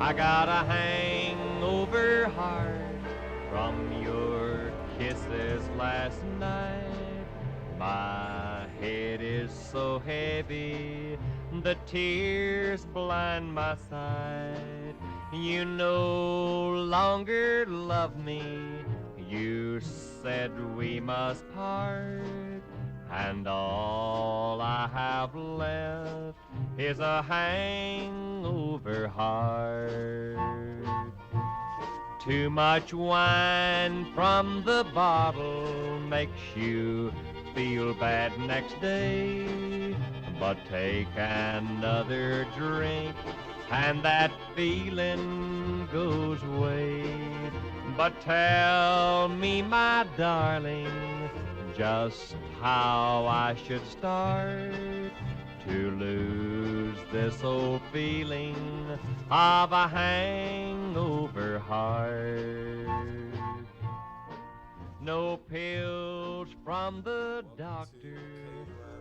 I got a hangover heart from your kisses last night. My head is so heavy, the tears blind my sight. You no longer love me, you said we must part, and all I have left is a hangover heart. Too much wine from the bottle makes you feel bad next day, but take another drink and that feeling goes away. But tell me, my darling, just how I should start to lose this old feeling of a hangover heart. No pills from the doctor,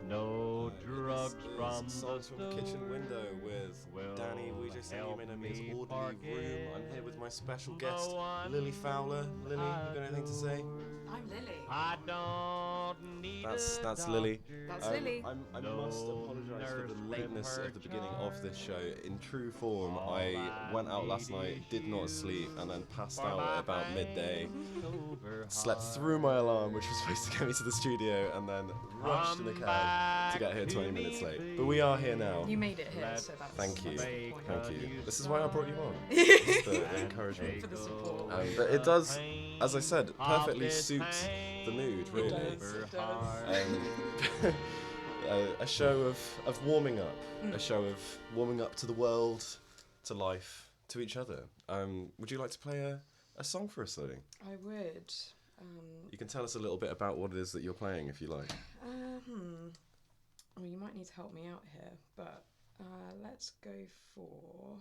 no drugs from the Songs from the kitchen store window with Danny. We just sang You May Know Me as Orderly Room. I'm here with my special guest, Lily Fowler. Lily, you got anything to say? I'm Lily. I don't need That's Lily. That's Lily. I must apologise for the lateness of the beginning of this show. In true form, I went out last night, did not sleep, and then passed out at about midday. Slept through my alarm, which was supposed to get me to the studio, and then rushed in the cab to get here 20 minutes late. But we are here now. You made it here, so that's Thank you. that's the point. Thank you. This is why I brought you on. Just the encouragement. For the support. But it does, as I said, perfectly suit the mood, really. It does. A show of warming up, a show of warming up to the world, to life, to each other. Would you like to play a song for us, Lily? I would. You can tell us a little bit about what it is that you're playing, if you like. Well, you might need to help me out here, but let's go for.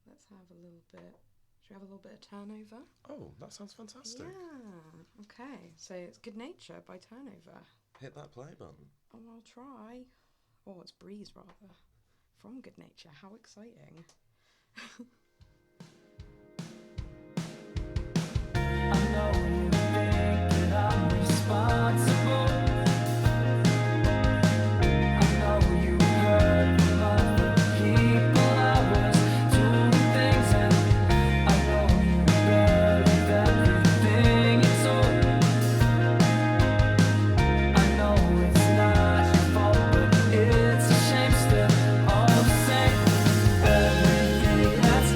Let's have a little bit. Should we have a little bit of Turnover? Oh, that sounds fantastic. Yeah. Okay. So it's Good Nature by Turnover. Hit that play button. Oh, I'll try. Oh, it's Breeze rather. From Good Nature. How exciting. I know you think that I'm responsible. I know you heard from other people I was doing things, and I know you believe everything you told. I know it's not your fault, but it's a shame still. All the same, everything that's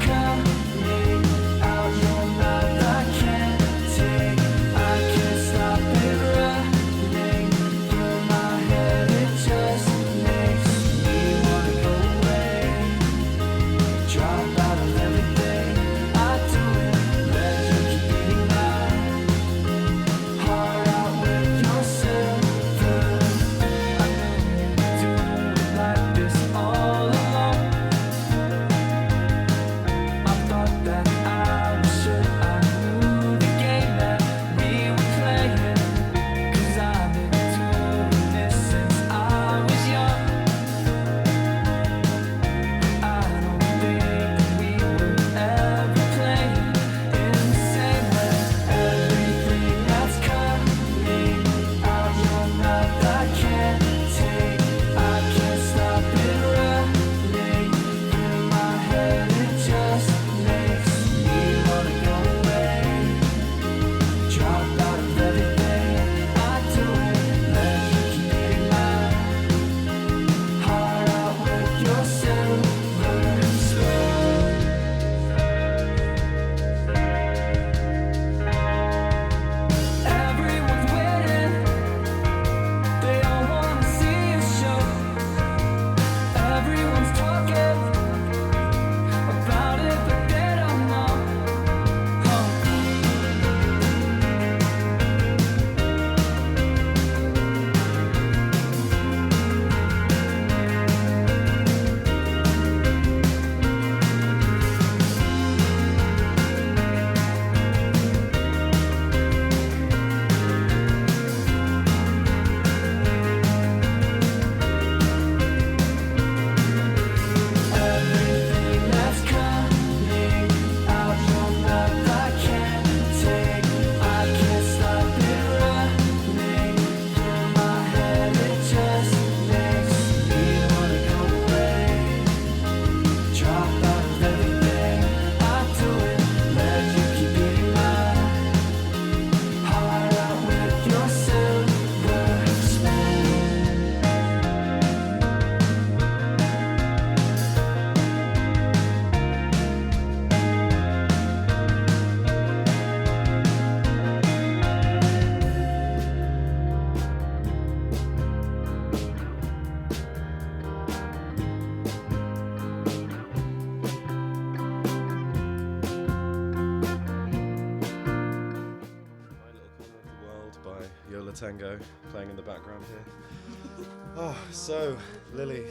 Tango playing in the background here. Oh, so, Lily,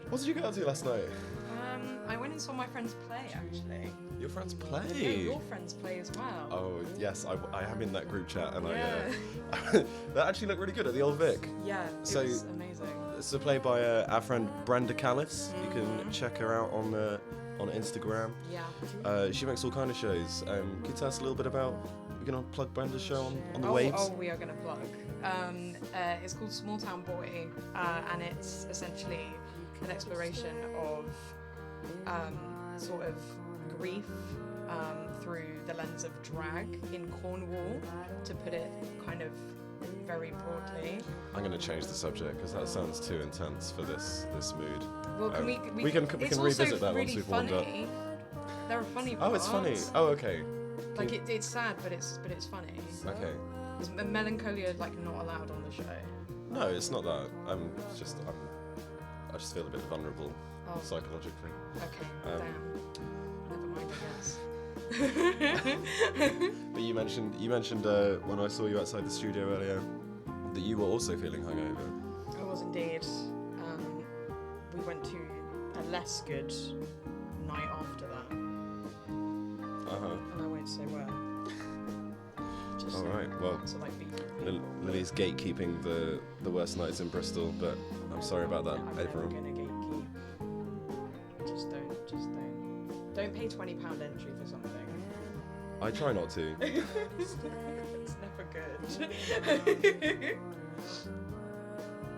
what did you get up to last night? I went and saw my friends play, actually. Your friends Yeah, play? your friends play as well. Oh, yes, I am in that group chat, and Yeah. that actually looked really good at the Old Vic. Yeah, it So- was amazing. It's a play by our friend Brenda Callis. You can check her out on Instagram. Yeah. She makes all kind of shows. Can you tell us a little bit about? We're gonna plug Brenda's show on the Oh, waves. oh, we are going to plug. It's called Small Town Boy, and it's essentially an exploration of sort of grief through the lens of drag in Cornwall, to put it kind of very broadly. I'm gonna change the subject because that sounds too intense for this mood. Well, can we can it's revisit also that really once we've warmed up. funny. There are funny Oh, parts. it's funny. Oh, okay. Like it's sad, but it's funny. Okay. Is melancholia like not allowed on the show? No, it's not that. I just feel a bit vulnerable Oh. psychologically. Okay, Um, damn. Never mind, I guess. But you mentioned when I saw you outside the studio earlier that you were also feeling hungover. I was indeed. We went to a less good night after that, and I won't say where. Just All right. Well, so like be Lily's gatekeeping the worst nights in Bristol, but I'm sorry about that, I'm never everyone. gonna gatekeep. Just don't. Don't pay £20 entry for something. I try not to. It's never good.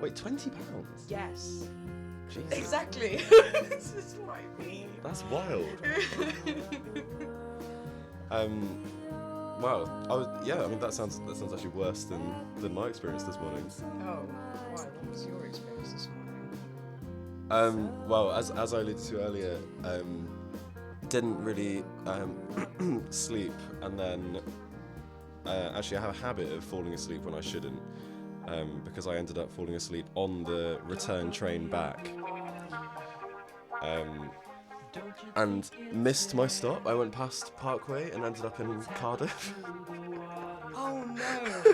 Wait, £20? Yes. Jesus. Exactly. This is what I mean. That's wild. Wow. I mean that sounds actually worse than my experience this morning. Oh, why? What was your experience this morning? Well, as I alluded to earlier, didn't really sleep, and then actually I have a habit of falling asleep when I shouldn't, because I ended up falling asleep on the return train back, and missed my stop. I went past Parkway and ended up in Cardiff. Oh no!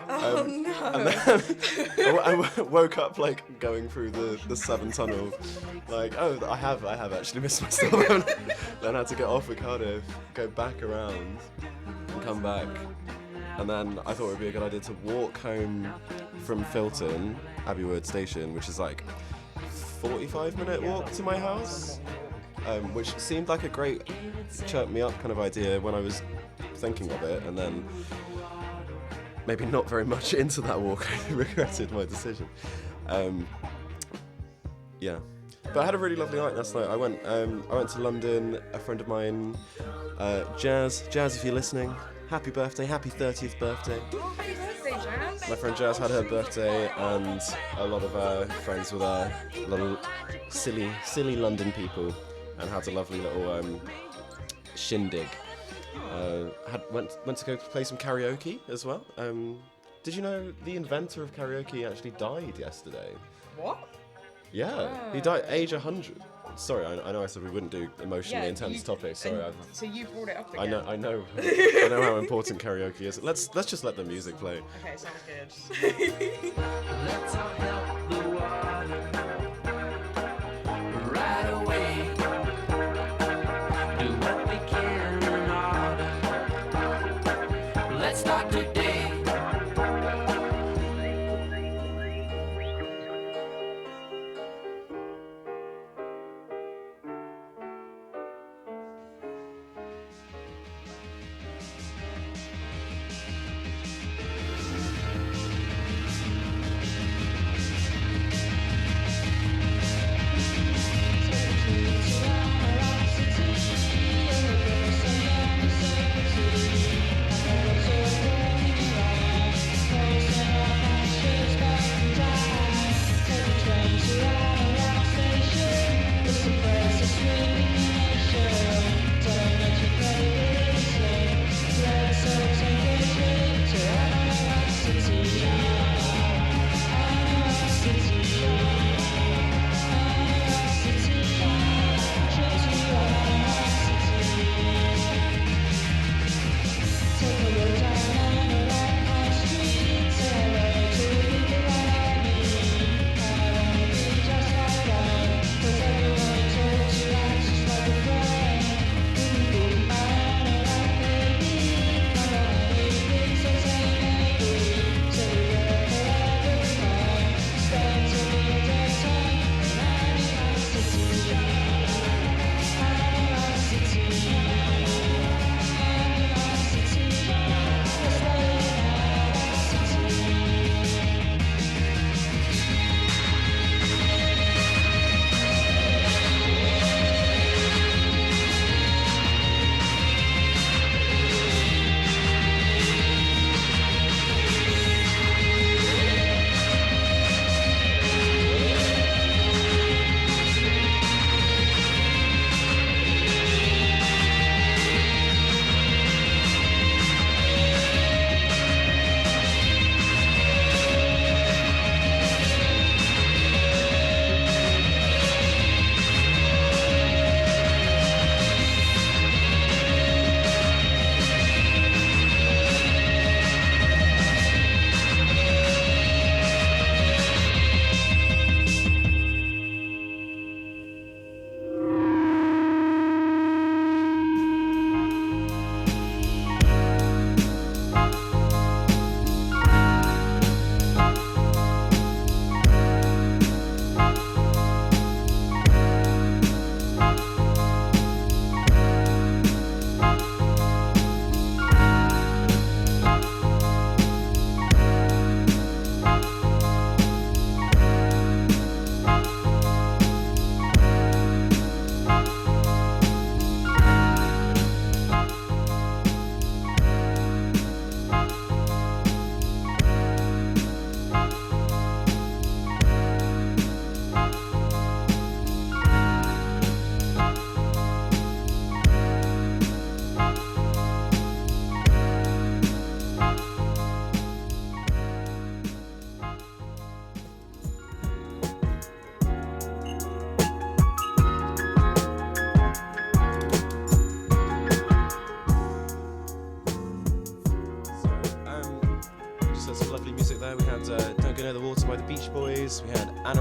Oh no! And then I woke up like going through the Severn Tunnel, like, oh, I have actually missed my stop. Then I had to get off at Cardiff, go back around, and come back. And then I thought it would be a good idea to walk home from Filton, Abbey Wood Station, which is like 45-minute walk to my house, which seemed like a great chirp me up kind of idea when I was thinking of it, and then maybe not very much into that walk, I regretted my decision. Yeah, but I had a really lovely night last night. I went to London. A friend of mine, Jazz, if you're listening, happy birthday, happy 30th birthday. Oh, happy birthday, Jazz! My friend Jazz had her birthday, and a lot of our friends were there, a lot of silly London people, and had a lovely little shindig. Went to go play some karaoke as well. Did you know the inventor of karaoke actually died yesterday? What? Yeah, he died age 100. Sorry, I know I said we wouldn't do emotionally intense topics. Sorry, So you brought it up I again. know, I know how important karaoke is. Let's just let the music play. Okay, sounds good. Let's all help the water right away. Do what we can in order. Let's start today.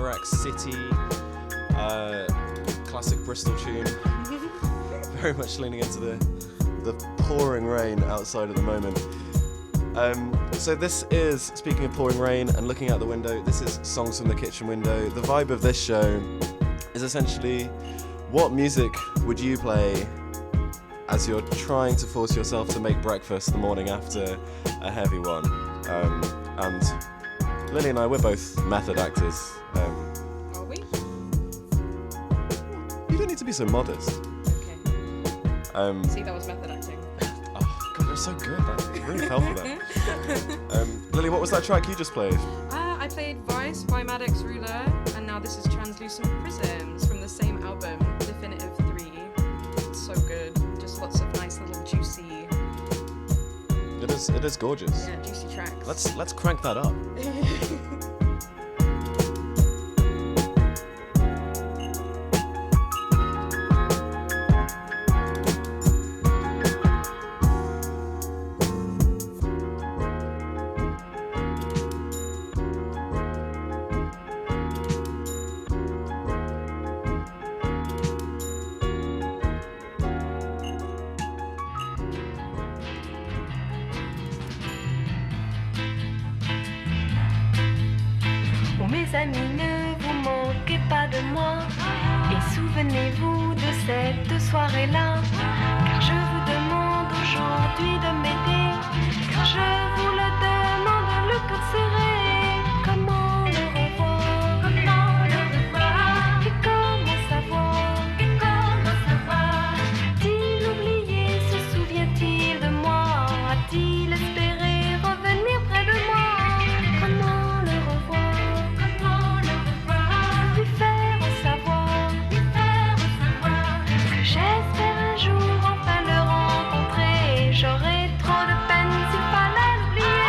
Bacharach City, classic Bristol tune. Very much leaning into the pouring rain outside at the moment. So this is, speaking of pouring rain and looking out the window, this is Songs from the Kitchen Window. The vibe of this show is essentially, what music would you play as you're trying to force yourself to make breakfast the morning after a heavy one? And Lily and I, we're both method actors. Are we? You don't need to be so modest. Okay. See, that was method acting. Oh, God, you're so good. That really fell for that. Lily, what was that track you just played? I played Vice by Maddox Ruler, and now this is Translucent Prisms from the same album, Definitive 3. It's so good. Just lots of nice little juicy... It is gorgeous. Yeah, juicy tracks. Let's crank that up. Mes amis, ne vous manquez pas de moi. Et souvenez-vous de cette soirée-là. Car je vous demande aujourd'hui de m'aider. Car je vous le demande, le cœur serré. Comment le revoir? Comment le revoir? Et comment savoir? Et comment savoir? A-t-il oublié? Se souvient-il de moi? A-t-il espéré revenir près de moi? Comment le revoir? J'espère un jour enfin le rencontrer. J'aurais trop de peine s'il fallait l'oublier.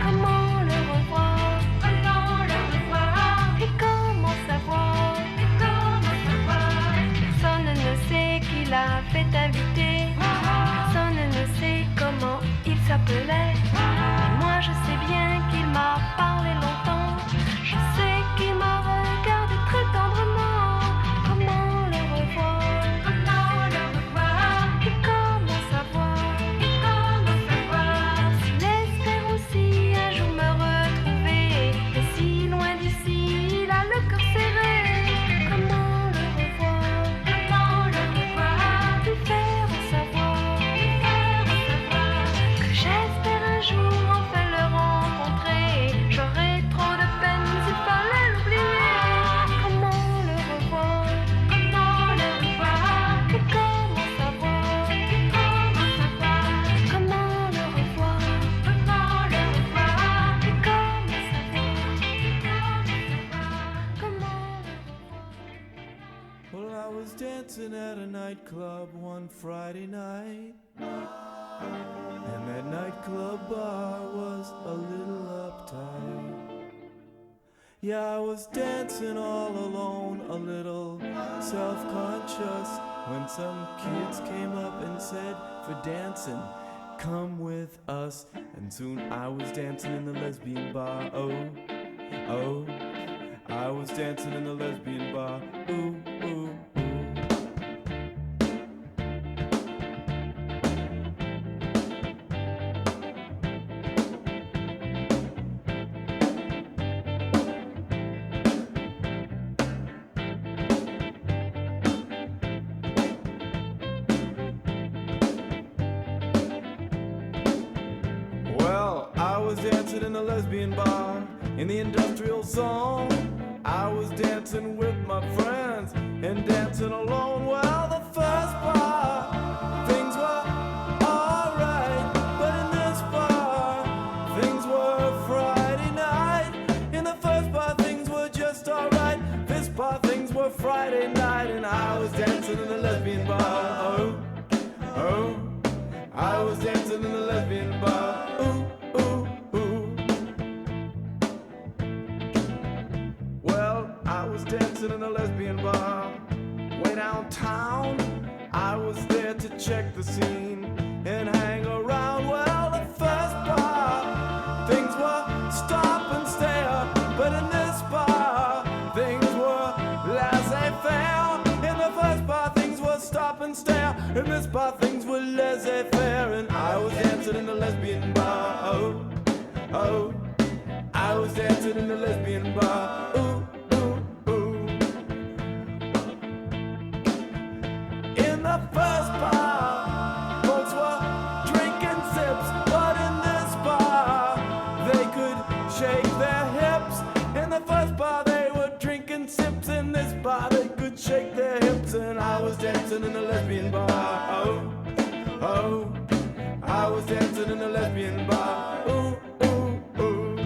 Comment le revoir? Comment le revoir? Et comment savoir? Et comment savoir? Personne ne sait qui l'a fait inviter. Personne ne sait comment il s'appelait. Mais moi je sais bien qu'il m'a parlé longtemps. Je sais qu'il m'a regardé très tendrement. Comment le revoir? Dancing at a nightclub one Friday night, and that nightclub bar was a little uptight. Yeah, I was dancing all alone, a little self-conscious, when some kids came up and said, for dancing, come with us. And soon I was dancing in the lesbian bar, oh, oh. I was dancing in the lesbian bar, ooh, ooh. Dancing in the lesbian bar in the industrial zone. I was dancing with my friends and dancing alone. Well, the first bar, things were alright, but in this bar, things were Friday night. In the first bar, things were just alright. This bar, things were Friday night, and I was dancing in the lesbian bar. Oh, oh, I was dancing in the lesbian bar. Ooh. I was dancing in a lesbian bar way downtown. I was there to check the scene and hang around. Well, the first bar, things were stop and stare, but in this bar, bar things were laissez-faire, and I was dancing in the lesbian bar. Oh, oh, I was dancing in the lesbian bar. Ooh, ooh, ooh. In the first bar, folks were drinking sips, but in this bar, they could shake their hips. In the first bar, they were drinking sips. In this bar, they could shake their hips, and I was dancing in the lesbian bar. Oh, oh, I was dancing in the lesbian bar. Ooh, ooh, ooh.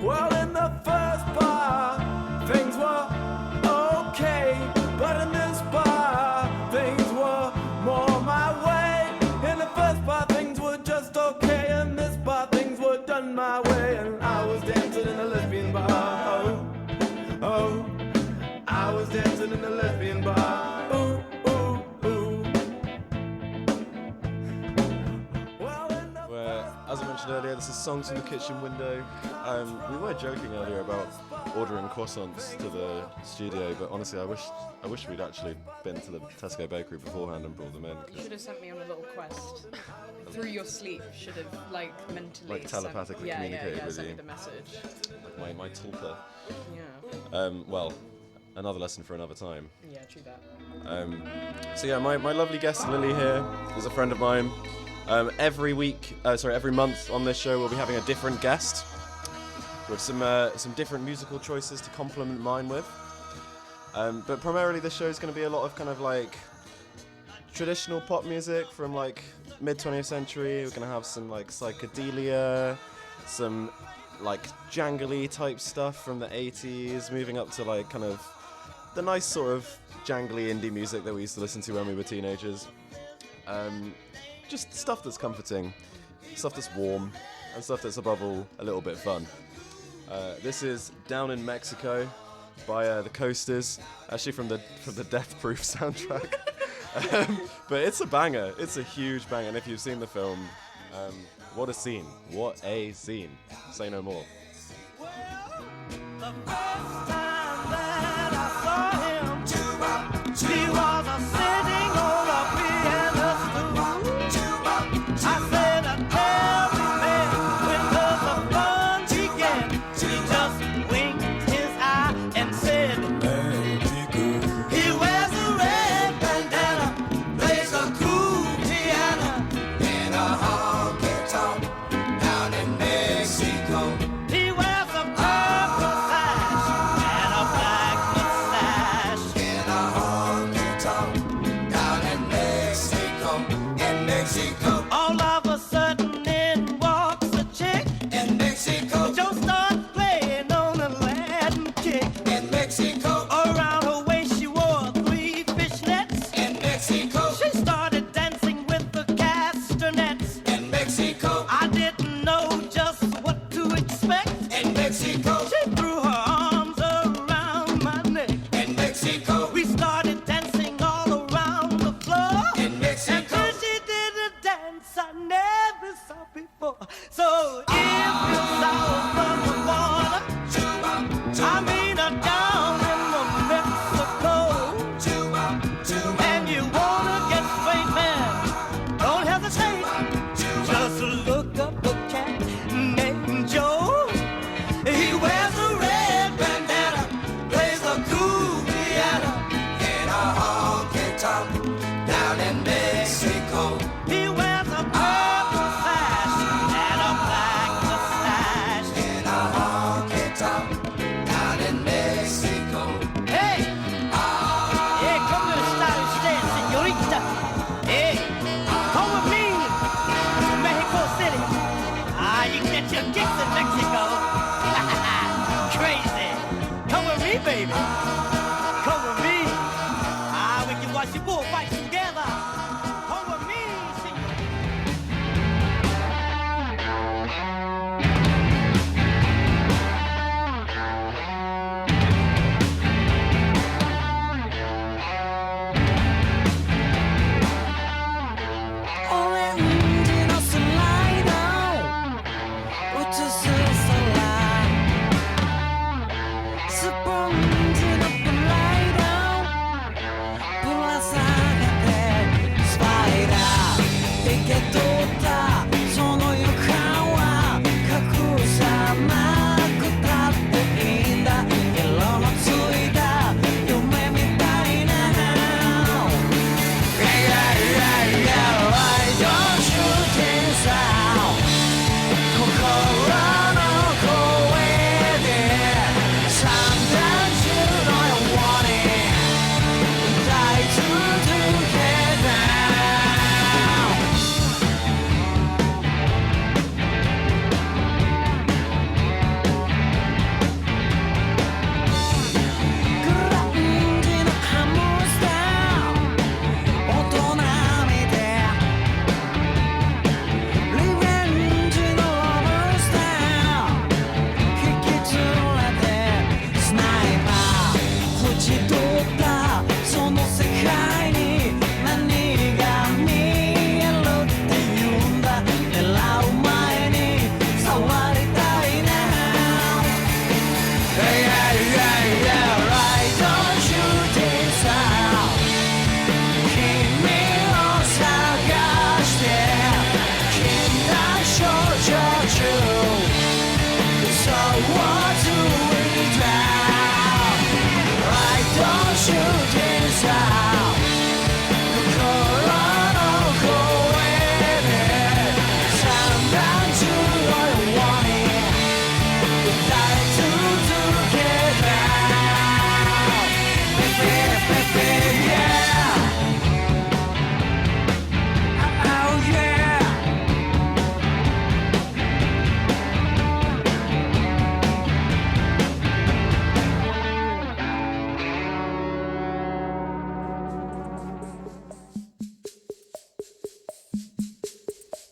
Well, in the first bar, things were okay, but in this bar, things were more my way. In the first bar, things were just okay, in this bar, things were done my way, and I was dancing in a lesbian bar. Oh, oh, I was dancing in a lesbian bar. Ooh, ooh, ooh. Well, in the Where, as I mentioned earlier, this is Songs from the Kitchen Window. We were joking earlier about ordering croissants to the studio, but honestly, I wish we'd actually been to the Tesco bakery beforehand and brought them in. You should have sent me on a little quest. Through your sleep, should have mentally Like telepathically communicated with sent you. me the message. Like my tulpa. Yeah. Well, another lesson for another time. Yeah, true that. So yeah, my lovely guest Lily here is a friend of mine. Every month on this show we'll be having a different guest with some different musical choices to complement mine with. But primarily this show is going to be a lot of kind of like traditional pop music from like mid 20th century. We're going to have some like psychedelia, some like jangly type stuff from the 80s, moving up to like kind of the nice sort of jangly indie music that we used to listen to when we were teenagers. Just stuff that's comforting, stuff that's warm, and stuff that's above all a little bit fun. This is Down in Mexico by the Coasters, actually from the Death Proof soundtrack. But it's a banger. It's a huge banger, and if you've seen the film, what a scene! What a scene! Say no more. The first time that I saw him, he was sitting on a piano stool. I said, tell me, man, when does the fun begin? He just winked his eye and said, Mexico. He wears a red bandana, plays a cool piano in a honky tonk down in Mexico. He wears a purple sash and a black mustache in a honky tonk down in Mexico. In Mexico, all of a sudden in walks a chick in Mexico. Joe starts playing on a Latin kick in Mexico. Around her waist she wore 3 fishnets in Mexico. She started dancing with the castanets in Mexico. I didn't know just what to expect in Mexico. She threw her arms around my neck in Mexico. We started dancing all around the floor in Mexico. And then she did a dance people fight together. Over me, senor. 오렌지 너 슬라이더 우주 스슬라 스펀지 너 블라이더 불라사가테 스파이더 이게 또다 손을 유카와 가쿠사마 쿠타테인다 일러너 수이다 요메 미타이나 Why don't you dance out? 코코라 놓고 왜래 sometimes you don't want it Die to get down 그런지 너 한물 style 大人みでリベンジのラブスタイル引き連れてスナイパー縁取ったその世界に何が見えるって言うんだ狙う前に触りたいなHey, hey, hey, yeah, why don't you dance out? 君を探して禁断症状中 So what do we do? Why don't you dance out? 心の声で散々中を弱に歌い続けた Baby, baby, yeah Oh yeah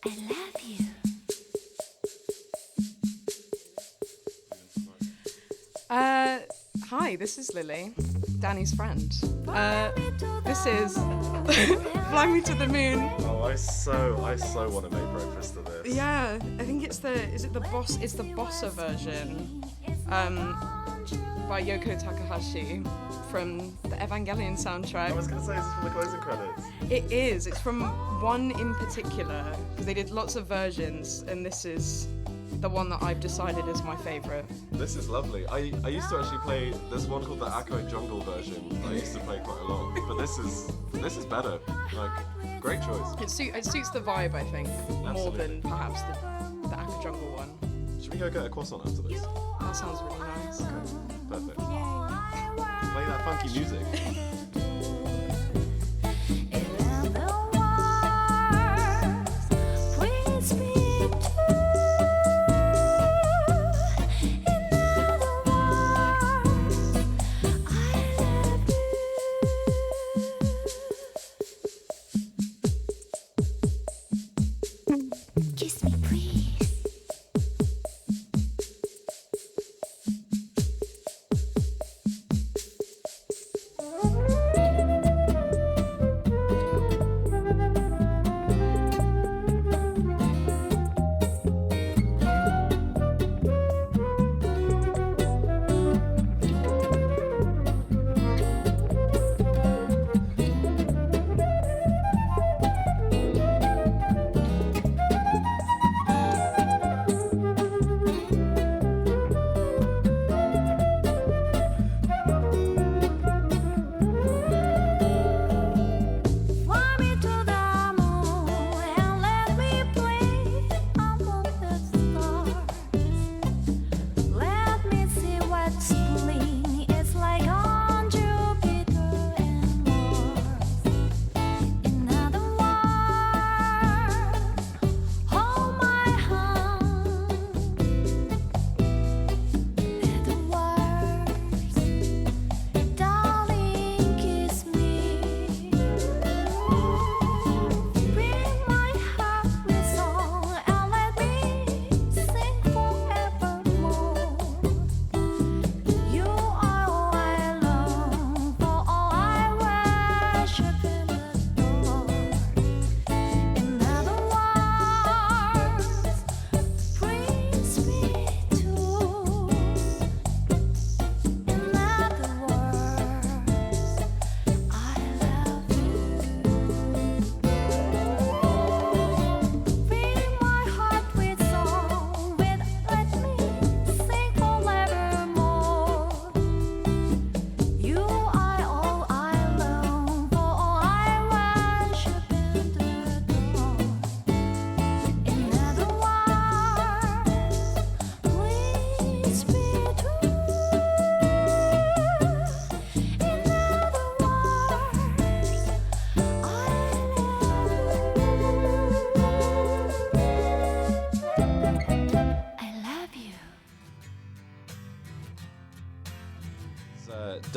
I love you. Hi, this is Lily, Danny's friend. This is Fly Me to the Moon. Oh, I so want to make breakfast of this. Yeah, I think it's is it the boss? It's the Bossa version, by Yoko Takahashi from the Evangelion soundtrack. I was gonna say, is this from the closing credits? It is. It's from one in particular because they did lots of versions, and this is the one that I've decided is my favourite. This is lovely. I used to actually play, there's one called the Akko Jungle version I used to play quite a lot, but this is better. Like, great choice. It suits the vibe, I think, more Absolutely. than perhaps the Aqua Jungle one. Should we go get a croissant after this? That sounds really nice. Perfect. Play that funky music. In other words, please be true. In other words, I love you. Kiss me, please.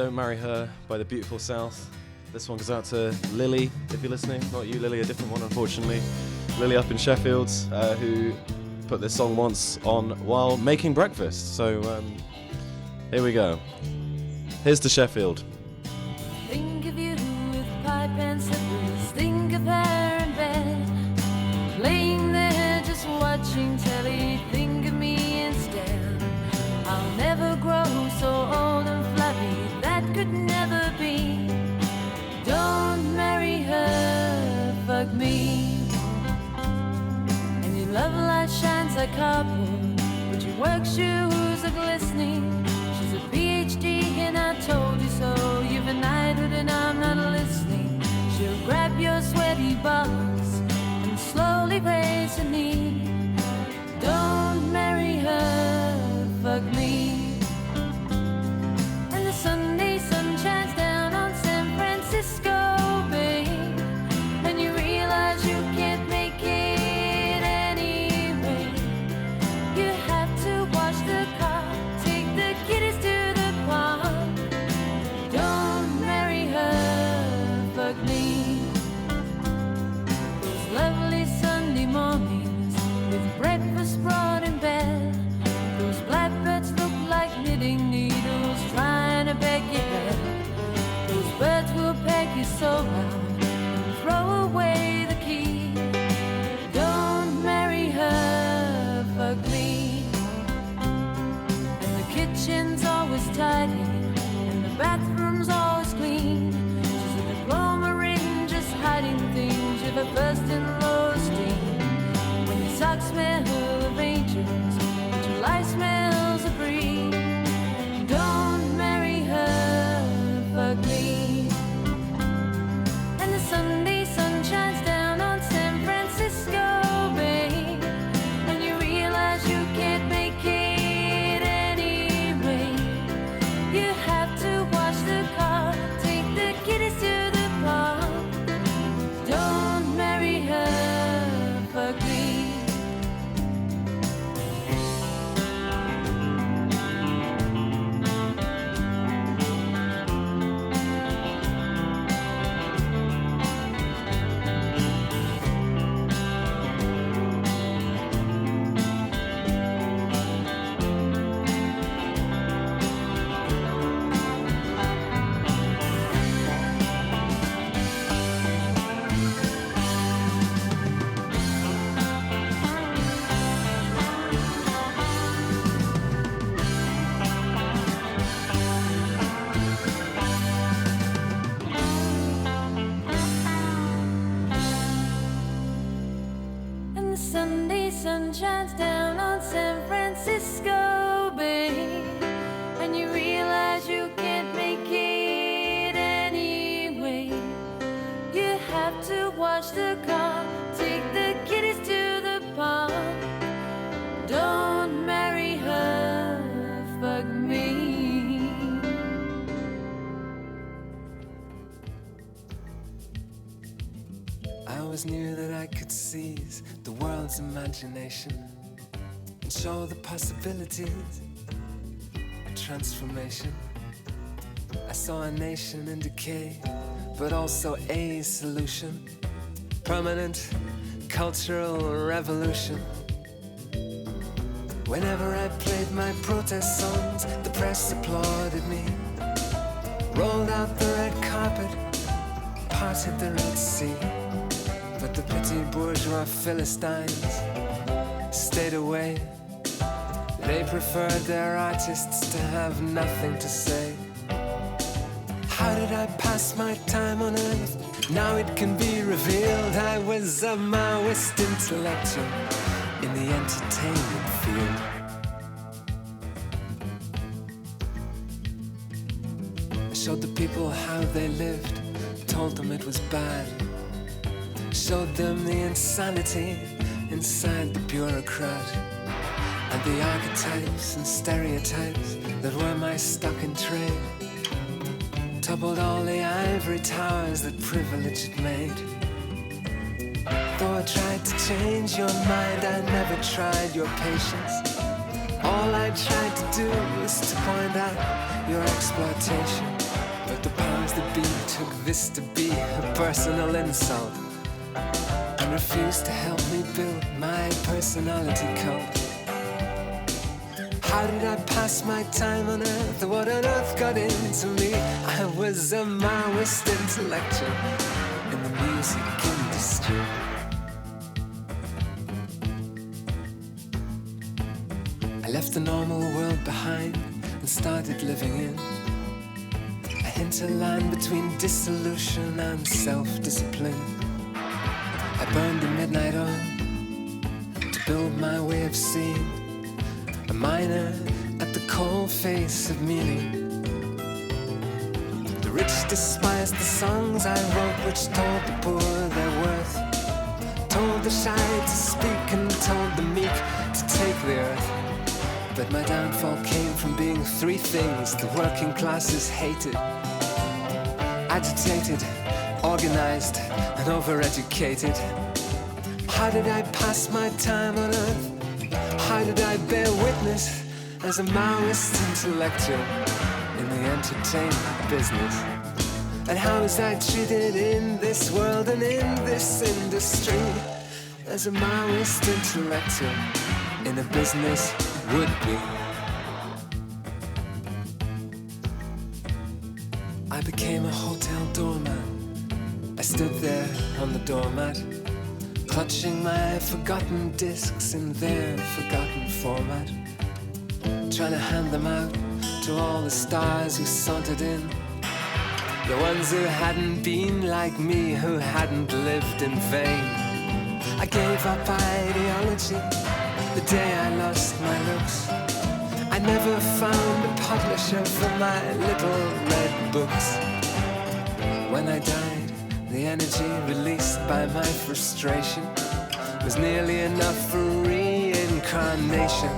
Don't Marry Her by the Beautiful South. This one goes out to Lily, if you're listening. Not you, Lily, a different one, unfortunately. Lily up in Sheffield, who put this song once on while making breakfast. So here we go. Here's to Sheffield. Think of you with pipe and slippers. Think of her in bed, laying there just watching telly. Think of me instead. I'll never grow so old and flabby. That could never be. Don't marry her, fuck me. And your love light shines like cardboard, but your work shoes are glistening. She's a PhD and I told you so. You've a knighthood and I'm not listening. She'll grab your sweaty box and slowly raise her knee. Don't marry her, fuck me. And the Sunday sun shines down on San Francisco Bay, and you realize you can't make it anyway. You have to wash the car, take the kiddies to the park. Don't marry her, fuck me. Those lovely Sunday mornings with breakfast brought in bed, those blackbirds look like knitting needles trying to beg your head. Those birds will peg your soul out and throw away the key. Don't marry her, fuck me. And the kitchen's always tidy and the bathroom's always clean. She's a diploma ring, just hiding things. You're the first in-law steam. When your socks smell of angels, your life smells of green. Don't marry her, fuck me. And the Sunday sun shines down on San Francisco Bay, and you realize you can't make it anyway. You have to wash the car, take the kiddies to the park. Don't marry her, fuck me. And the Sunday sun shines down on San Francisco Bay, and you realize you can't make it anyway. You have to wash the car, take the kiddies to the park. Don't marry her, fuck me. I always knew that I could seize the world's imagination and show the possibilities of transformation. I saw a nation in decay, but also a solution. Permanent cultural revolution. Whenever I played my protest songs, the press applauded me. Rolled out the red carpet, parted the Red Sea. But the petty bourgeois Philistines stayed away. They preferred their artists to have nothing to say. How did I pass my time on earth? Now it can be revealed I was a Maoist intellectual in the entertainment field. I showed the people how they lived, told them it was bad. Showed them the insanity inside the bureaucrat, and the archetypes and stereotypes that were my stock in trade. Toppled all the ivory towers that privilege had made. Though I tried to change your mind, I never tried your patience. All I tried to do was to point out your exploitation. to be took this to be a personal insult and refused to help me build my personality cult. How did I pass my time on earth? What on earth got into me? I was a Maoist intellectual in the music industry. I left the normal world behind and started living in a hinterland between dissolution and self-discipline. I burned the midnight oil to build my way of seeing, a miner at the cold face of meaning. The rich despised the songs I wrote which told the poor their worth, told the shy to speak and told the meek to take the earth. But my downfall came from being three things the working classes hated: agitated, organized, and overeducated. How did I pass my time on earth? How did I bear witness as a Maoist intellectual in the entertainment business? And how was I treated in this world and in this industry as a Maoist intellectual in a business would-be? I became a hotel doorman. I stood there on the doormat, clutching my forgotten discs in their forgotten format, trying to hand them out to all the stars who sauntered in, the ones who hadn't been like me, who hadn't lived in vain. I gave up ideology the day I lost my looks. I never found a publisher for my little red books. When I died, the energy released by my frustration was nearly enough for reincarnation.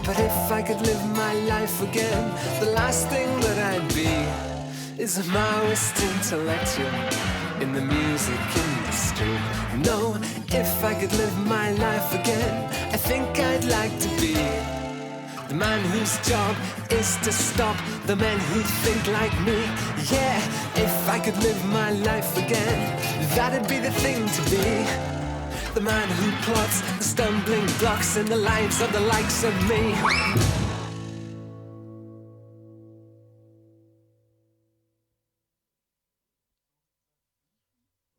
But if I could live my life again, the last thing that I'd be is a Maoist intellectual in the music industry. No, if I could live my life again, I think I'd like to be the man whose job is to stop the men who think like me. Yeah, if I could live my life again, that'd be the thing to be. The man who plots the stumbling blocks in the lives of the likes of me.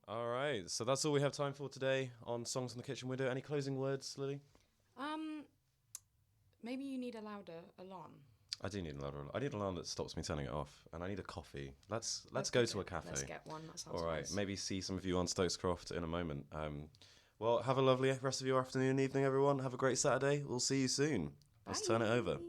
All right, so that's all we have time for today on Songs from the Kitchen Window. Any closing words, Lily? Maybe you need a louder alarm. I do need another. I need an alarm that stops me turning it off, and I need a coffee. Let's go to a cafe. Let's get one. That sounds All right, nice. maybe see some of you on Stokescroft in a moment. Well, have a lovely rest of your afternoon and evening, everyone. Have a great Saturday. We'll see you soon. Let's turn it over.